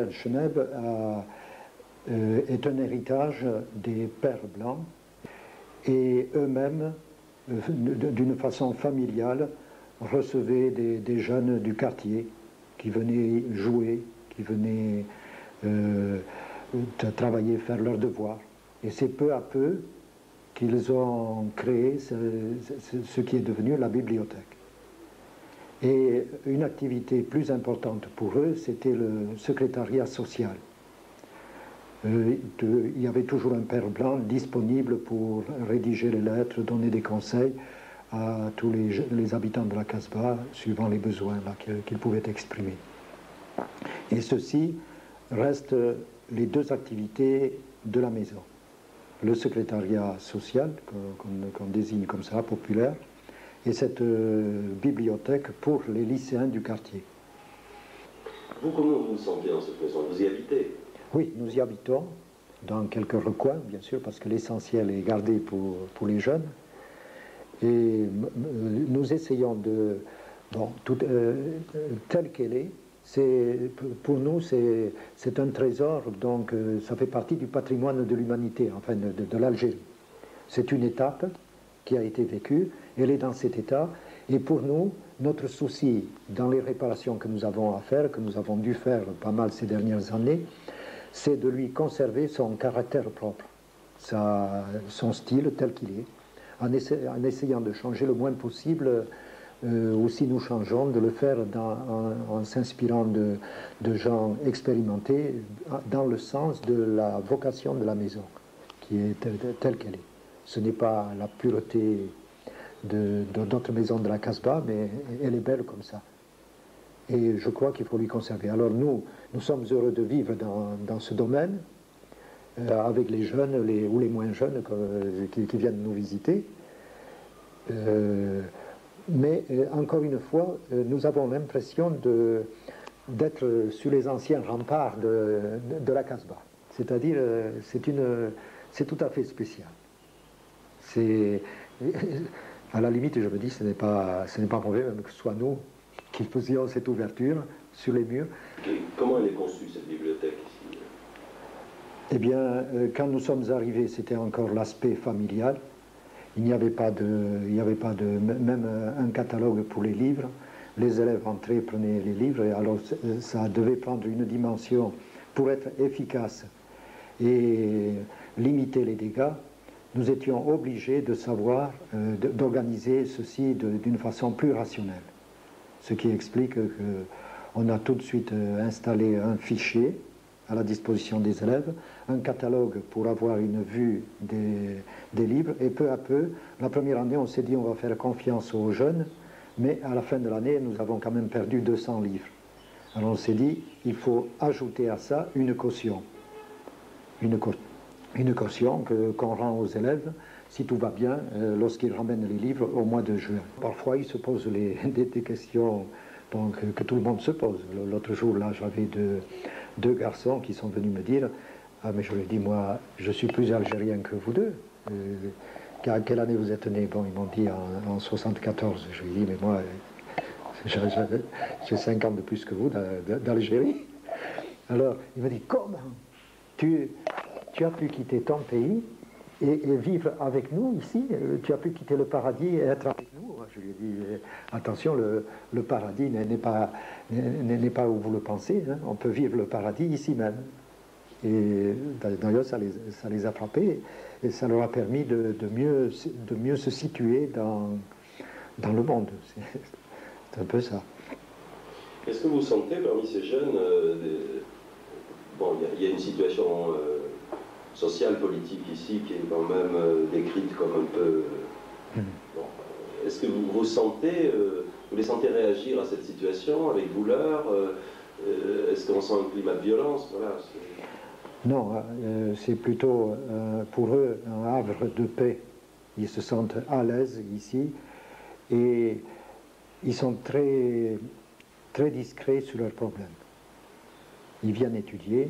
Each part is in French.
Hélène Cheneb est un héritage des pères blancs et eux-mêmes, d'une façon familiale, recevaient des jeunes du quartier qui venaient jouer, qui venaient travailler, faire leurs devoirs. Et c'est peu à peu qu'ils ont créé ce qui est devenu la bibliothèque. Et une activité plus importante pour eux, c'était le secrétariat social. Il y avait toujours un père blanc disponible pour rédiger les lettres, donner des conseils à tous les habitants de la Casbah, suivant les besoins qu'ils pouvaient exprimer. Et ceci reste les deux activités de la maison. Le secrétariat social, qu'on désigne comme ça, populaire, et cette bibliothèque pour les lycéens du quartier. Vous, comment vous vous sentez dans cette maison? Vous y habitez? Oui, nous y habitons, dans quelques recoins, bien sûr, parce que l'essentiel est gardé pour les jeunes. Et nous essayons de... Bon, telle qu'elle est, pour nous, c'est un trésor, donc ça fait partie du patrimoine de l'humanité, enfin de l'Algérie. C'est une étape qui a été vécue, elle est dans cet état, et pour nous, notre souci dans les réparations que nous avons à faire, que nous avons dû faire pas mal ces dernières années, c'est de lui conserver son caractère propre, son style tel qu'il est, en essayant de changer le moins possible, ou si nous changeons, de le faire en s'inspirant de gens expérimentés, dans le sens de la vocation de la maison, qui est telle qu'elle est. Ce n'est pas la pureté de notre maison de la Casbah, mais elle est belle comme ça. Et je crois qu'il faut lui conserver. Alors nous sommes heureux de vivre dans ce domaine, avec les jeunes ou les moins jeunes qui viennent nous visiter. Mais encore une fois, nous avons l'impression d'être sur les anciens remparts de la Casbah. C'est-à-dire, c'est tout à fait spécial. À la limite, je me dis, ce n'est pas mauvais, même que ce soit nous qui faisions cette ouverture sur les murs. Et comment elle est conçue, cette bibliothèque ici? Eh bien, quand nous sommes arrivés, c'était encore l'aspect familial. Il n'y avait pas même un catalogue pour les livres. Les élèves entraient, prenaient les livres, et alors ça devait prendre une dimension pour être efficace et limiter les dégâts. Nous étions obligés de savoir, d'organiser ceci d'une façon plus rationnelle. Ce qui explique qu'on a tout de suite installé un fichier à la disposition des élèves, un catalogue pour avoir une vue des livres, et peu à peu, la première année, on s'est dit on va faire confiance aux jeunes, mais à la fin de l'année, nous avons quand même perdu 200 livres. Alors on s'est dit, il faut ajouter à ça une caution. Une caution qu'on rend aux élèves, si tout va bien, lorsqu'ils ramènent les livres au mois de juin. Parfois, ils se posent des questions que tout le monde se pose. L'autre jour, là, j'avais deux garçons qui sont venus me dire « Ah, mais je lui ai dit, moi, je suis plus algérien que vous deux. À quelle année vous êtes nés ?» Bon, ils m'ont dit en 74. Je lui ai dit « Mais moi, j'ai 5 ans de plus que vous d'Algérie. » Alors, il m'a dit « Comment tu as pu quitter ton pays et vivre avec nous ici, tu as pu quitter le paradis et être avec nous. » Je lui ai dit, attention, le paradis n'est pas où vous le pensez, hein. On peut vivre le paradis ici même. Et d'ailleurs, ça les a frappés, et ça leur a permis de mieux se situer dans le monde. C'est un peu ça. Est-ce que vous sentez parmi ces jeunes, bon, il y a une situation sociale, politique ici qui est quand même décrite comme un peu... Bon, est-ce que vous sentez, vous les sentez réagir à cette situation avec douleur? Est-ce qu'on sent un climat de violence? Voilà, non, c'est plutôt pour eux un havre de paix. Ils se sentent à l'aise ici et ils sont très, très discrets sur leurs problèmes. Ils viennent étudier,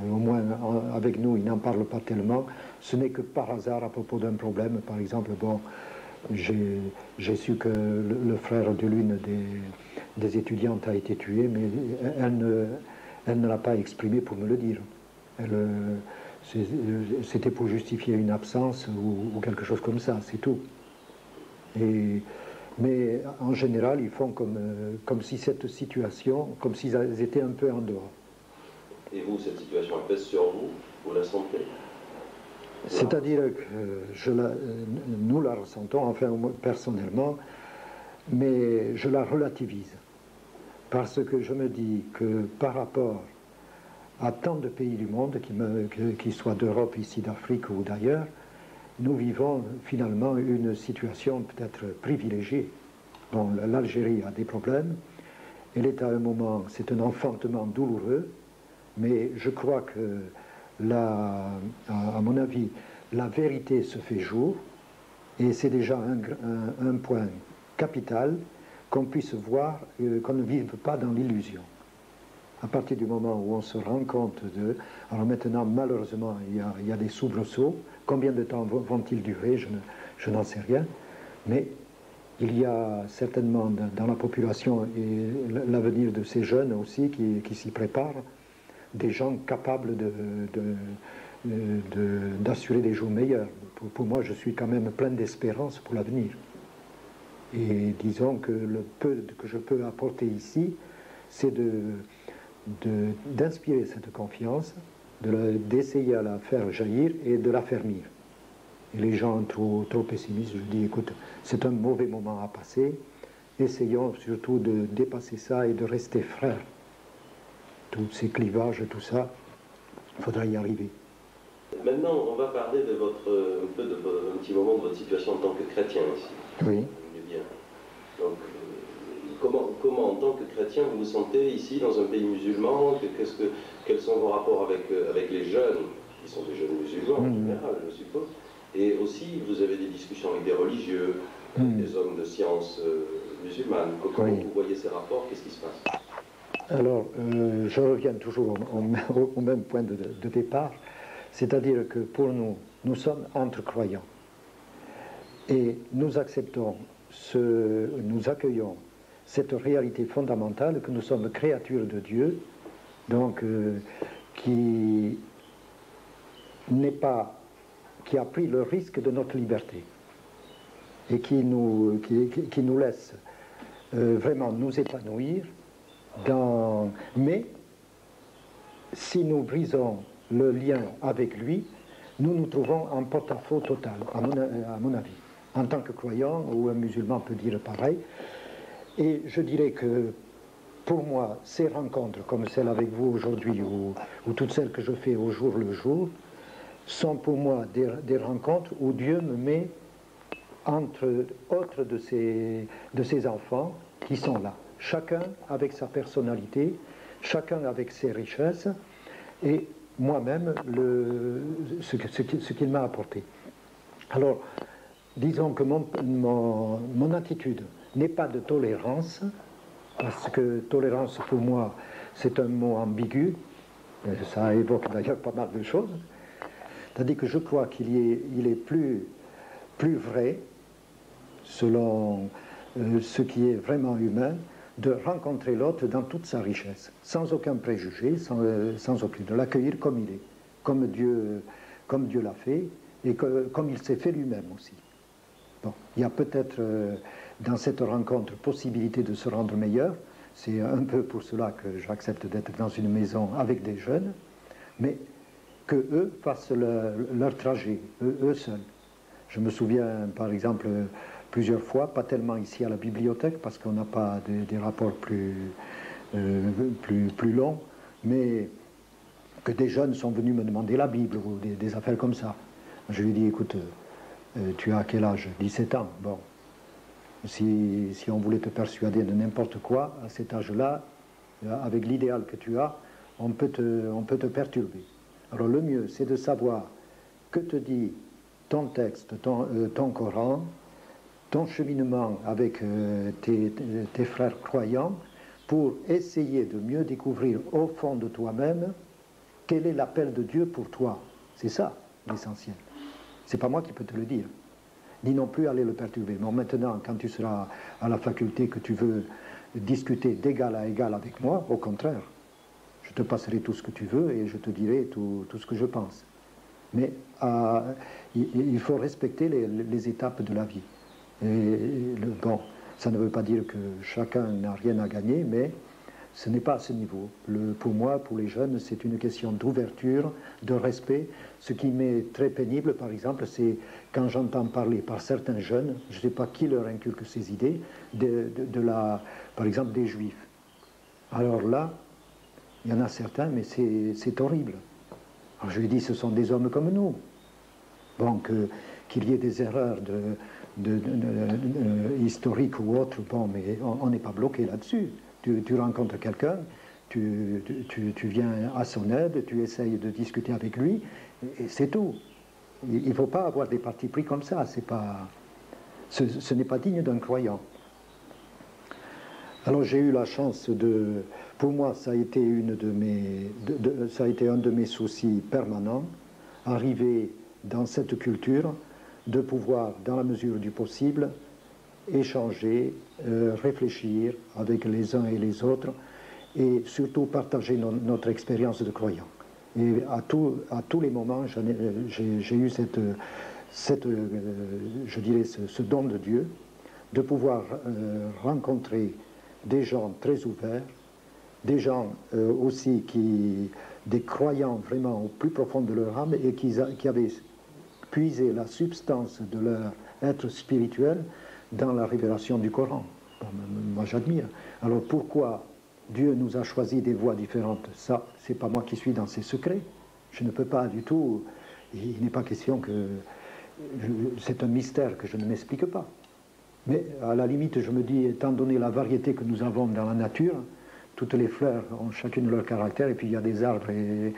au moins avec nous, ils n'en parlent pas tellement. Ce n'est que par hasard à propos d'un problème. Par exemple, bon, j'ai su que le frère de l'une des étudiantes a été tué, mais elle ne l'a pas exprimé pour me le dire. C'était pour justifier une absence ou quelque chose comme ça, c'est tout. Mais en général, ils font comme si cette situation, comme s'ils étaient un peu en dehors. Et vous, cette situation, elle pèse sur vous? Vous la sentez? C'est-à-dire que nous la ressentons, enfin moi, personnellement, mais je la relativise. Parce que je me dis que par rapport à tant de pays du monde, qu'ils soient d'Europe, ici d'Afrique ou d'ailleurs, nous vivons finalement une situation peut-être privilégiée. Bon, l'Algérie a des problèmes, elle est à un moment, c'est un enfantement douloureux, mais je crois que, à mon avis, la vérité se fait jour, et c'est déjà un point capital qu'on puisse voir, qu'on ne vive pas dans l'illusion. À partir du moment où on se rend compte de... Alors maintenant, malheureusement, il y a des soubresauts. Combien de temps vont-ils durer? Je n'en sais rien. Mais il y a certainement dans la population, et l'avenir de ces jeunes aussi qui s'y préparent, des gens capables d'assurer des jours meilleurs. Pour moi, je suis quand même plein d'espérance pour l'avenir. Et disons que le peu que je peux apporter ici, c'est d'inspirer cette confiance, d'essayer à la faire jaillir et de l'affermir. Et les gens trop pessimistes, je dis, écoute, c'est un mauvais moment à passer, essayons surtout de dépasser ça et de rester frères. Tous ces clivages, tout ça, il faudra y arriver. Maintenant, on va parler de un petit moment de votre situation en tant que chrétien ici. Oui. Bien. Donc, comment en tant que chrétien vous vous sentez ici dans un pays musulman? Quels sont vos rapports avec les jeunes, qui sont des jeunes musulmans en général, je suppose? Et aussi, vous avez des discussions avec des religieux, des hommes de science musulmanes. Comment vous voyez ces rapports? Qu'est-ce qui se passe? Alors, je reviens toujours au même point de départ, c'est-à-dire que pour nous, nous sommes entre croyants. Et nous acceptons, nous accueillons cette réalité fondamentale que nous sommes créatures de Dieu, donc qui a pris le risque de notre liberté et qui nous laisse vraiment nous épanouir. Mais si nous brisons le lien avec lui, nous nous trouvons en porte-à-faux total, à mon avis. En tant que croyant, ou un musulman peut dire pareil. Et je dirais que, pour moi, ces rencontres, comme celle avec vous aujourd'hui, ou toutes celles que je fais au jour le jour, sont pour moi des rencontres où Dieu me met entre autres de ses enfants qui sont là. Chacun avec sa personnalité, chacun avec ses richesses, et moi-même ce qu'il m'a apporté. Alors, disons que mon attitude n'est pas de tolérance, parce que tolérance pour moi c'est un mot ambigu, ça évoque d'ailleurs pas mal de choses, c'est-à-dire que je crois qu'il est plus vrai, selon ce qui est vraiment humain, de rencontrer l'autre dans toute sa richesse, sans aucun préjugé, sans aucun, de l'accueillir comme il est, comme Dieu l'a fait, et comme il s'est fait lui-même aussi. Bon, il y a peut-être dans cette rencontre possibilité de se rendre meilleur, c'est un peu pour cela que j'accepte d'être dans une maison avec des jeunes, mais que eux fassent leur trajet, eux seuls. Je me souviens par exemple plusieurs fois, pas tellement ici à la bibliothèque, parce qu'on n'a pas des rapports plus longs, mais que des jeunes sont venus me demander la Bible ou des affaires comme ça. Je lui ai dit, écoute, tu as quel âge? 17 ans. Bon, si on voulait te persuader de n'importe quoi, à cet âge-là, avec l'idéal que tu as, on peut te perturber. Alors le mieux, c'est de savoir que te dit ton texte, ton Coran, ton cheminement avec tes frères croyants, pour essayer de mieux découvrir au fond de toi-même quel est l'appel de Dieu pour toi. C'est ça l'essentiel. C'est pas moi qui peux te le dire, ni non plus aller le perturber. Mais maintenant, quand tu seras à la faculté, que tu veux discuter d'égal à égal avec moi, au contraire, Je te passerai tout ce que tu veux et je te dirai tout ce que je pense. Mais il faut respecter les étapes de la vie. Bon, ça ne veut pas dire que chacun n'a rien à gagner, mais ce n'est pas à ce niveau. Pour moi, pour les jeunes, c'est une question d'ouverture, de respect. Ce qui m'est très pénible, par exemple, c'est quand j'entends parler par certains jeunes, je ne sais pas qui leur inculque ces idées, par exemple des juifs. Alors là, il y en a certains, mais c'est horrible. Alors je lui dis, ce sont des hommes comme nous. Bon, qu'il y ait des erreurs historiques ou autres, bon, mais on n'est pas bloqué là-dessus. Tu rencontres quelqu'un, tu viens à son aide, tu essayes de discuter avec lui, et c'est tout. Il ne faut pas avoir des partis pris comme ça, ce n'est pas digne d'un croyant. Alors j'ai eu la chance pour moi ça a été ça a été un de mes soucis permanents, arriver dans cette culture, de pouvoir, dans la mesure du possible, échanger, réfléchir avec les uns et les autres, et surtout partager notre expérience de croyant. Et à tous les moments, j'ai eu je dirais, ce don de Dieu, de pouvoir rencontrer des gens très ouverts, des gens aussi des croyants vraiment au plus profond de leur âme et qui avaient puisé la substance de leur être spirituel dans la révélation du Coran. Bon, moi j'admire. Alors pourquoi Dieu nous a choisi des voies différentes? Ça, c'est pas moi qui suis dans ses secrets. Je ne peux pas du tout. Il n'est pas question que. C'est un mystère que je ne m'explique pas. Mais à la limite, je me dis, étant donné la variété que nous avons dans la nature, toutes les fleurs ont chacune leur caractère, et puis il y a des arbres et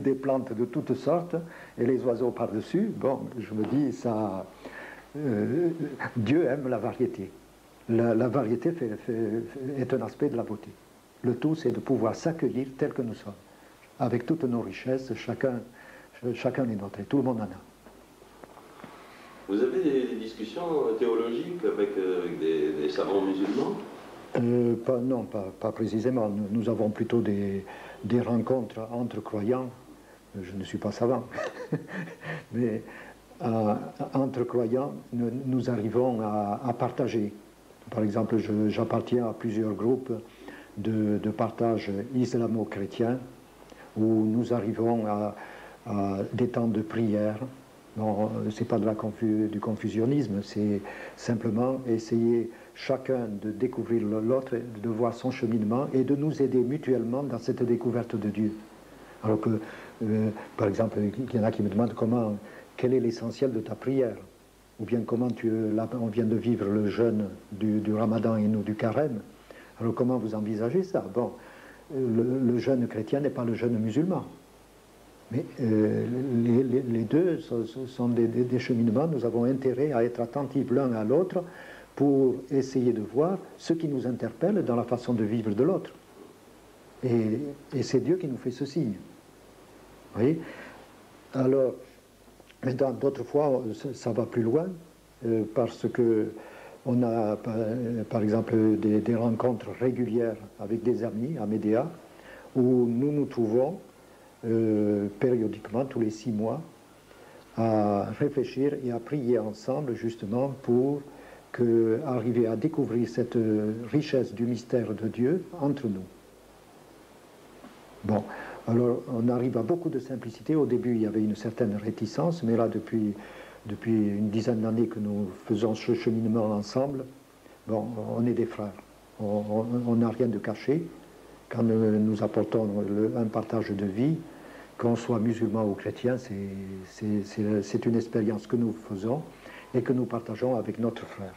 des plantes de toutes sortes, et les oiseaux par-dessus. Bon, je me dis, ça, Dieu aime la variété. La variété est un aspect de la beauté. Le tout, c'est de pouvoir s'accueillir tel que nous sommes, avec toutes nos richesses, chacun est notre, et tout le monde en a. Vous avez des discussions théologiques avec des savants musulmans? Non, pas précisément. Nous avons plutôt des rencontres entre croyants. Je ne suis pas savant. Mais entre croyants, nous arrivons à partager. Par exemple, j'appartiens à plusieurs groupes de partage islamo-chrétien où nous arrivons à des temps de prière. Non, ce n'est pas du confusionnisme, c'est simplement essayer chacun de découvrir l'autre, de voir son cheminement et de nous aider mutuellement dans cette découverte de Dieu. Alors que, par exemple, il y en a qui me demandent quel est l'essentiel de ta prière, ou bien comment on vient de vivre le jeûne du Ramadan et nous du Carême. Alors comment vous envisagez ça? Bon, le jeûne chrétien n'est pas le jeûne musulman. Mais les deux sont des cheminements. Nous avons intérêt à être attentifs l'un à l'autre pour essayer de voir ce qui nous interpelle dans la façon de vivre de l'autre. Et c'est Dieu qui nous fait ce signe. Vous voyez? Alors, maintenant, d'autres fois, ça va plus loin, parce que on a, par exemple, des rencontres régulières avec des amis à Médéa, où nous nous trouvons périodiquement, tous les 6 mois, à réfléchir et à prier ensemble justement pour arriver à découvrir cette richesse du mystère de Dieu entre nous. Bon, alors on arrive à beaucoup de simplicité. Au début, il y avait une certaine réticence, mais là, depuis une dizaine d'années que nous faisons ce cheminement ensemble, bon, on est des frères. On n'a rien de caché. Quand nous apportons un partage de vie, qu'on soit musulman ou chrétien, c'est une expérience que nous faisons et que nous partageons avec notre frère.